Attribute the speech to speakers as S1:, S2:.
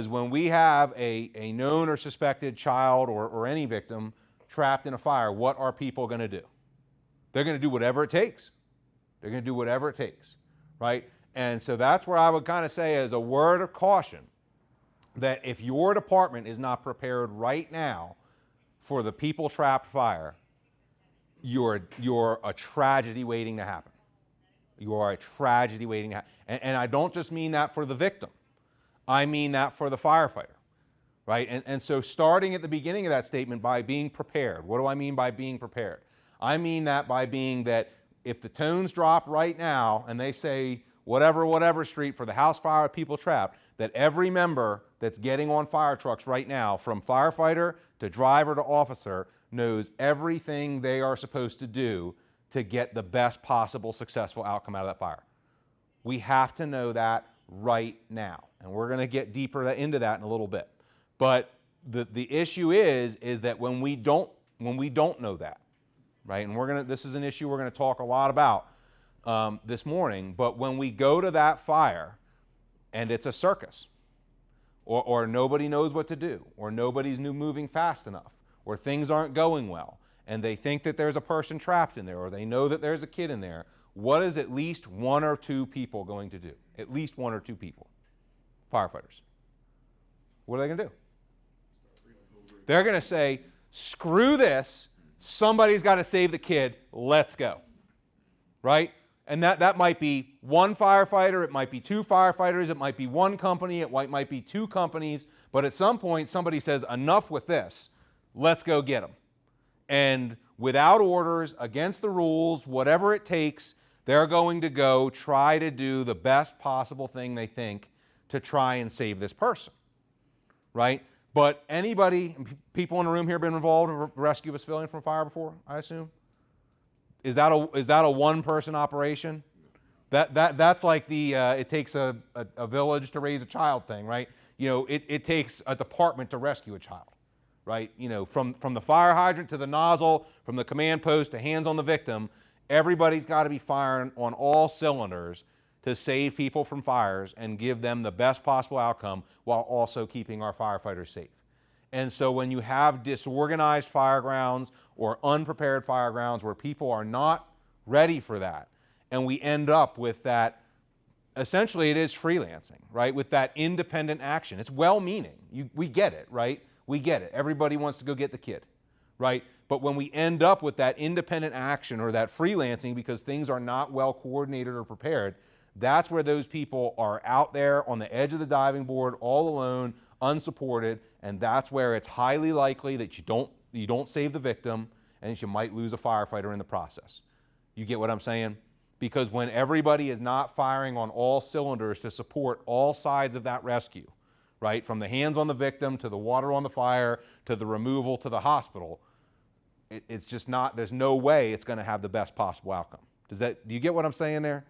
S1: Is when we have a known or suspected child or any victim trapped in a fire, what are people going to do? They're going to do whatever it takes. They're going to do whatever it takes, right? And so that's where I would kind of say, as a word of caution, that if your department is not prepared right now for the people trapped fire, you're a tragedy waiting to happen. You are a tragedy waiting to happen. And I don't just mean that for the victim. I mean that for the firefighter, right? And so starting at the beginning of that statement by being prepared. What do I mean by being prepared? I mean that by being that if the tones drop right now and they say whatever street for the house fire people trapped, that every member that's getting on fire trucks right now, from firefighter to driver to officer, knows everything they are supposed to do to get the best possible successful outcome out of that fire. We have to know that right now. And we're going to get deeper into that in a little bit. But the issue is that when we don't know that, right? And this is an issue we're going to talk a lot about this morning. But when we go to that fire and it's a circus, or nobody knows what to do, or nobody's moving fast enough, or things aren't going well, and they think that there's a person trapped in there, or they know that there's a kid in there, what is at least one or two people going to do? At least one or two people. Firefighters. What are they going to do? They're going to say, screw this, somebody's got to save the kid, let's go. Right? And that might be one firefighter, it might be two firefighters, it might be one company, it might be two companies, but at some point somebody says, enough with this, let's go get them. And without orders, against the rules, whatever it takes, they're going to go try to do the best possible thing they think to try and save this person, right? But anybody, people in the room here been involved in rescue of a civilian from fire before, I assume? Is that a one-person operation? That's like the it takes a village to raise a child thing, right? You know, it takes a department to rescue a child, right? You know, from the fire hydrant to the nozzle, from the command post to hands on the victim, everybody's got to be firing on all cylinders to save people from fires and give them the best possible outcome while also keeping our firefighters safe. And so when you have disorganized firegrounds or unprepared firegrounds where people are not ready for that, and we end up with that, essentially it is freelancing, right? With that independent action. It's well-meaning. We get it, right? We get it. Everybody wants to go get the kid, right? But when we end up with that independent action or that freelancing because things are not well coordinated or prepared, that's where those people are out there on the edge of the diving board, all alone, unsupported, and that's where it's highly likely that you don't save the victim and that you might lose a firefighter in the process. You get what I'm saying? Because when everybody is not firing on all cylinders to support all sides of that rescue, right, from the hands on the victim to the water on the fire to the removal to the hospital, it's just not, there's no way it's going to have the best possible outcome. Do you get what I'm saying there?